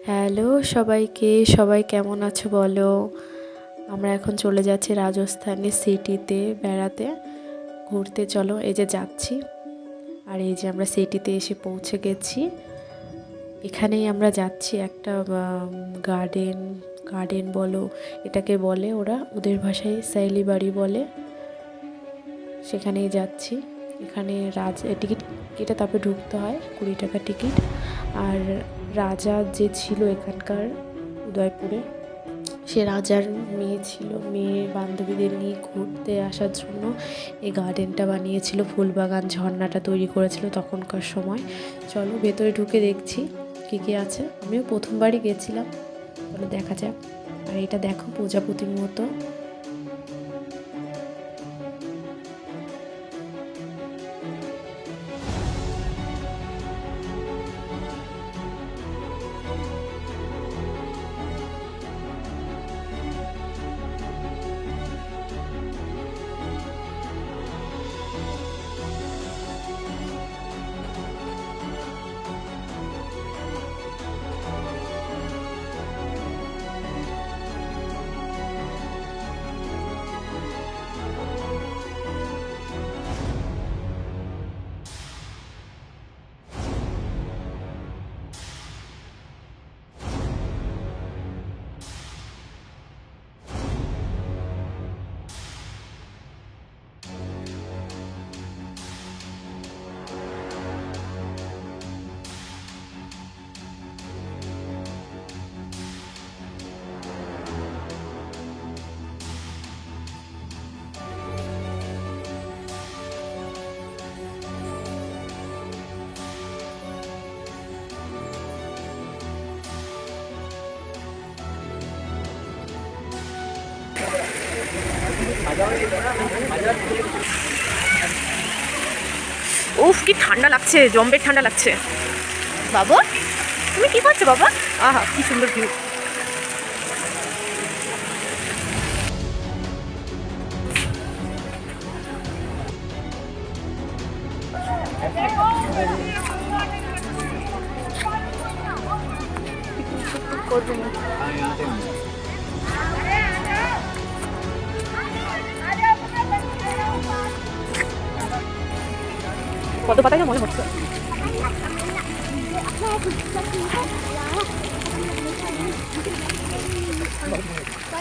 Hello সবাইকে, সবাই কেমন আছো বলো? আমরা এখন চলে যাচ্ছি রাজস্থানের সিটিতে বেড়াতে, ঘুরতে। চলো, এই যে যাচ্ছি, আর এই যে আমরা সিটিতে এসে পৌঁছে গেছি। এখানেই আমরা যাচ্ছি একটা গার্ডেন গার্ডেন বলো, এটাকে বলে ওরা, ওদের ভাষায় সাইলি বাড়ি বলে। সেখানেই যাচ্ছি। এখানে টিকিট কেটে তারপরে ঢুকতে হয়, 20 টাকা টিকিট। আর রাজা যে ছিল এখানকার উদয়পুরে, সে রাজার মেয়ে ছিল, মেয়ে বান্ধবীদের নিয়ে ঘুরতে আসার জন্য এই গার্ডেনটা বানিয়েছিল, ফুলবাগান, ঝর্ণাটা তৈরি করেছিল তখনকার সময়। চলো ভেতরে ঢুকে দেখছি কী কী আছে। আমিও প্রথমবারই গেছিলাম, চলো দেখা যাক। আর এটা দেখো প্রজাপতির মতো। উফ, কি ঠান্ডা লাগছে, জম্বের ঠান্ডা লাগছে। বাবা, তুমি কি করছো বাবা? আহা, কি সুন্দর ভিউ। কত পাতায় মনে হচ্ছে।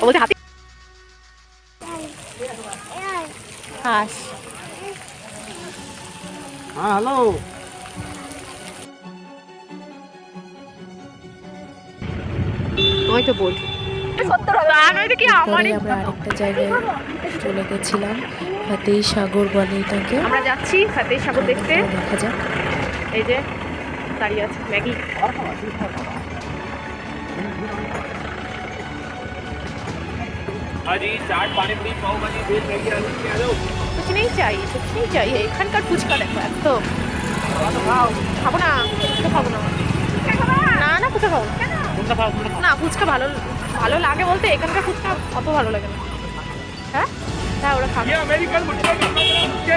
বলতে হাতি, হাঁস। হ্যাঁ, হ্যালো। ওই তো বলছি পরে আমরা আরেকটা জায়গায় চলে গেছিলাম, ফাতেই সাগর বলে এটাকে। আমরা যাচ্ছি ফাতেই সাগর দেখতে। দেখা যাক। এই যে দাঁড়িয়ে আছে ম্যাগি। हाँ जी, चाट, पानी पूरी, पाव भाजी, भेल, मैगी, आलू के आ जाओ। कुछ नहीं चाहिए, कुछ नहीं चाहिए। এখানকার ফুচকা দেখো, এত খাবো না, ফুচকা খাবো না। না না, ফুচকা খাবো না। कौन-सा खाओ, कौन-सा खाओ? না, ফুচকা ভালো ভালো লাগে বলতে এখানকার ফুচকা অত ভালো লাগে না। হ্যাঁ হ্যাঁ, ওরা খাবে। ये अमेरिकन मुझे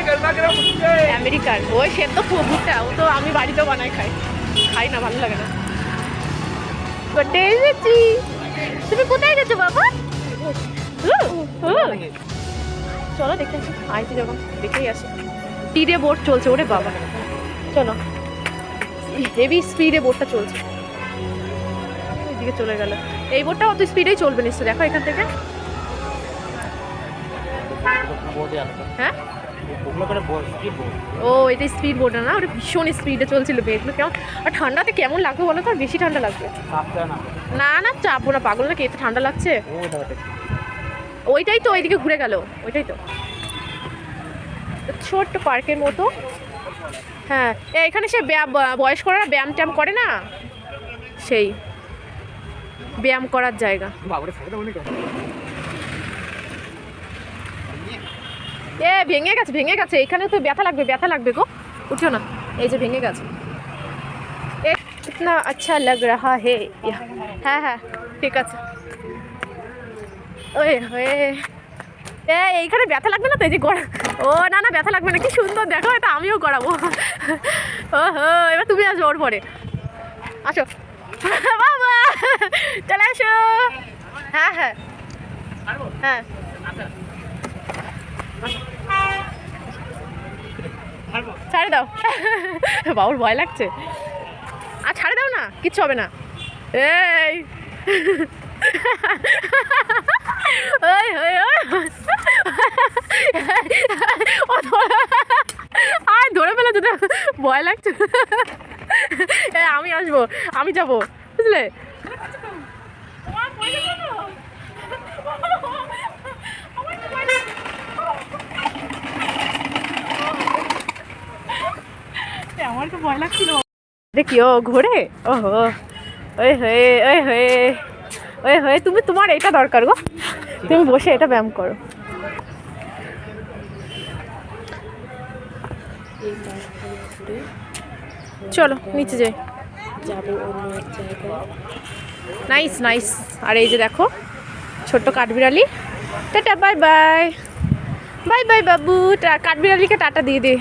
गरमा गरम मुझे। আমেরিকান ওই সেদ্ধ ভুট্টা, ও তো আমি বাড়িতেও বানাই খাই না, ভালো লাগে না। কোথায় এসেছি? তুমি কোথায় গেছো বাবা? চলো দেখে আসি, আইছি যখন দেখেই আসি। স্পিডে বোট চলছে, ওরে বাবা, চলো। হেভি স্পিডে বোটটা চলছে, ওইদিকে চলে গেল। এই বোটটা অত স্পিডেই চলবে নিশ্চয়, দেখো এখান থেকে। হ্যাঁ, ও এটা স্পিড বোট না, ওটা ভীষণ স্পিডে চলছিল। মেঘগুলো কেমন, আর ঠান্ডাতে কেমন লাগবে বলো তো? আর বেশি ঠান্ডা লাগবে। না না, চাপবো না, পাগল নাকি, এত ঠান্ডা লাগছে। ওইটাই তো, ওইদিকে ঘুরে গেল, ওইটাই তো ছোট্ট পার্কের মতো। হ্যাঁ, এখানে সে বয়স্করা ব্যায়াম ট্যায়াম করে না, সেই ব্যায়াম করার জায়গা। ভেঙে গেছে, ভেঙে গেছে। এখানে তো ব্যথা লাগবে গো, উঠো না। এই যে ভেঙে গেছে। ইতনা আচ্ছা লাগ রাহা হে। হ্যাঁ হ্যাঁ, ঠিক আছে। ওই হয়ে এইখানে ব্যথা লাগবে না তো? এই যে গড়া, ও না না, ব্যথা লাগবে না, কি সুন্দর দেখো, এটা আমিও করাবো। ও হো, এবার তুমি আসো ওর পরে, আসো বাবা। চলে আসো। হ্যাঁ হ্যাঁ হ্যাঁ ছাড়ে দাও। বাবুর ভয় লাগছে। আর ছাড়ে দাও না, কিচ্ছু হবে না। এই ওই ওই ওই আর ধরে ফেলে যদি ভয় লাগছে। আমি আসবো, আমি যাবো, বুঝলে? আমার তো ভয় লাগছিল। দেখি ও ঘোরে। ওহো ওই হয়ে ওই হয়ে ওই হয়ে তুমি, তোমার এটা দরকার গো, তুমি বসে এটা ব্যায়াম করো। এই পার্কটা ঘুরে চলো নিচে যাই। যাবো অন্য এক জায়গায়। Nice nice. আর এই যে দেখো ছোট্ট কাঠবিড়ালি। Tata, bye bye. Bye bye বাবু। কাঠবিড়ালিকে টাটা দিয়ে দে।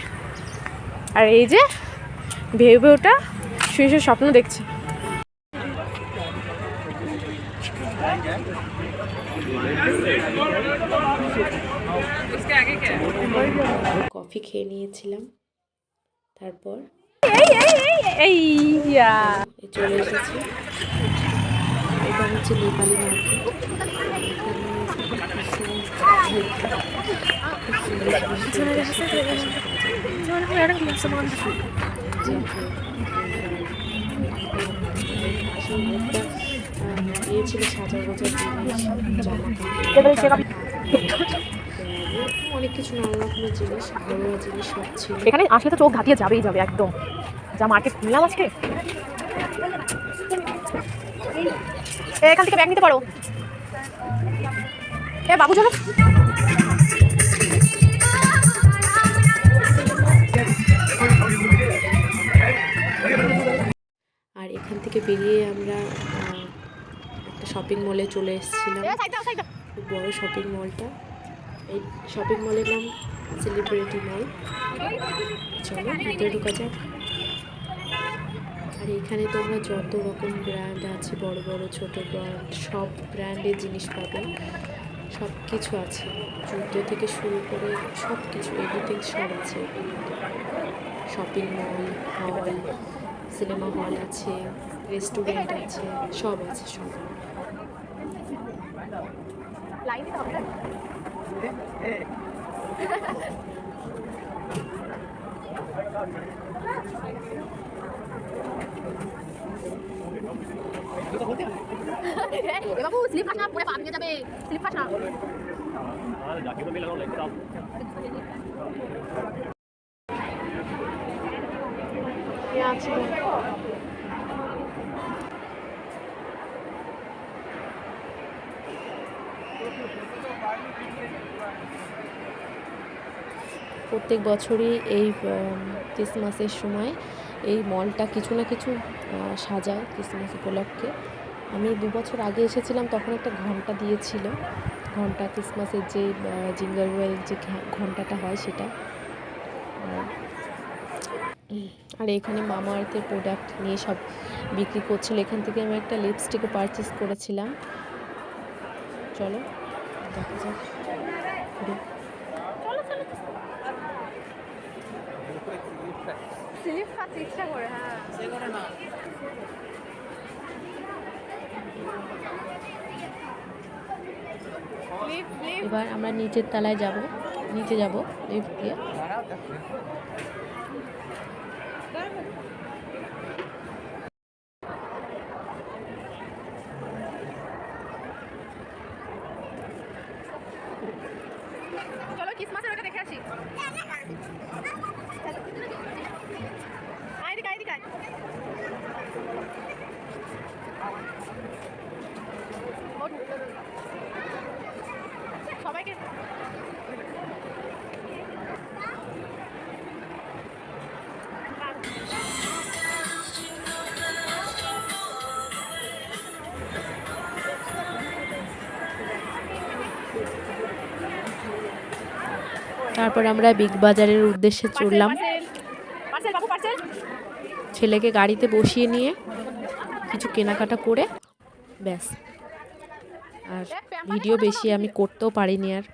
আর এই যে ভেউ ভেউটা শুয়ে শুয়ে স্বপ্ন দেখছে। কফি খেয়ে নিয়েছিলাম, তারপর এই চলে এসেছি। এটা হচ্ছে নেপালি মার্কেট। ছিল সাজা গোজার জিনিস, জামা কাপড়, অনেক কিছু নানা রকমের জিনিস, ঘরোয়া জিনিস সব ছিল। এখানে আসলে তো চোখ ধাতিয়ে যাবেই যাবে একদম। যা মার্কেট খুললাম আজকে। এখান থেকে ব্যাগ নিতে পারো। এ বাবু চলো। আর এখান থেকে বেরিয়ে আমরা একটা শপিং মলে চলে এসেছিলাম। খুব বড় শপিং মলটা। এই শপিং মলের নাম সেলিব্রিটি মল। চলো ভিতরে ঢোকা যাক। আর এখানে তোমরা যত রকম ব্র্যান্ড আছে, বড় বড় ছোট ব্র্যান্ড, সব ব্র্যান্ডের জিনিস পাবে। সব কিছু আছে, জুতো থেকে শুরু করে সব কিছু, এভরিথিং সব আছে। শপিং মল, হল, সিনেমা হল আছে, রেস্টুরেন্ট আছে, সব আছে সব। বাবু স্লিপ খাস না, পরে পা ভেঙে যাবে। স্লিপ খাস না। প্রত্যেক বছরই এই ক্রিসমাসের সময় এই মলটা কিছু না কিছু সাজায় ক্রিসমাস উপলক্ষে। আমি 2 বছর আগে এসেছিলাম, তখন একটা ঘন্টা দিয়েছিল। ঘন্টা, ক্রিসমাসের যে জিঙ্গল ওয়েল যে ঘন্টাটা হয় সেটা। আর এখানে মামা আর্থের প্রোডাক্ট নিয়ে সব বিক্রি করছিল। এখান থেকে আমি একটা লিপস্টিকও পারচেস করেছিলাম। চলো দেখা যাক। স্লিপ খাচ্ছে ইচ্ছা করে। হ্যাঁ এবার আমরা নিচের তলায় যাব, নিচে যাব লিফট দিয়ে। চলো ক্রিসমাসের ওটা দেখে আসি। আয় দিকে আয় দিকে আয়। সবাইকে তারপর আমরা বিগ বাজারের উদ্দেশ্যে চললাম। বাবু পার্সেল। ছেলেকে গাড়িতে বসিয়ে নিয়ে কিছু কেনাকাটা করে ব্যাস। আর ভিডিও বেশি আমি করতেও পারিনি আর।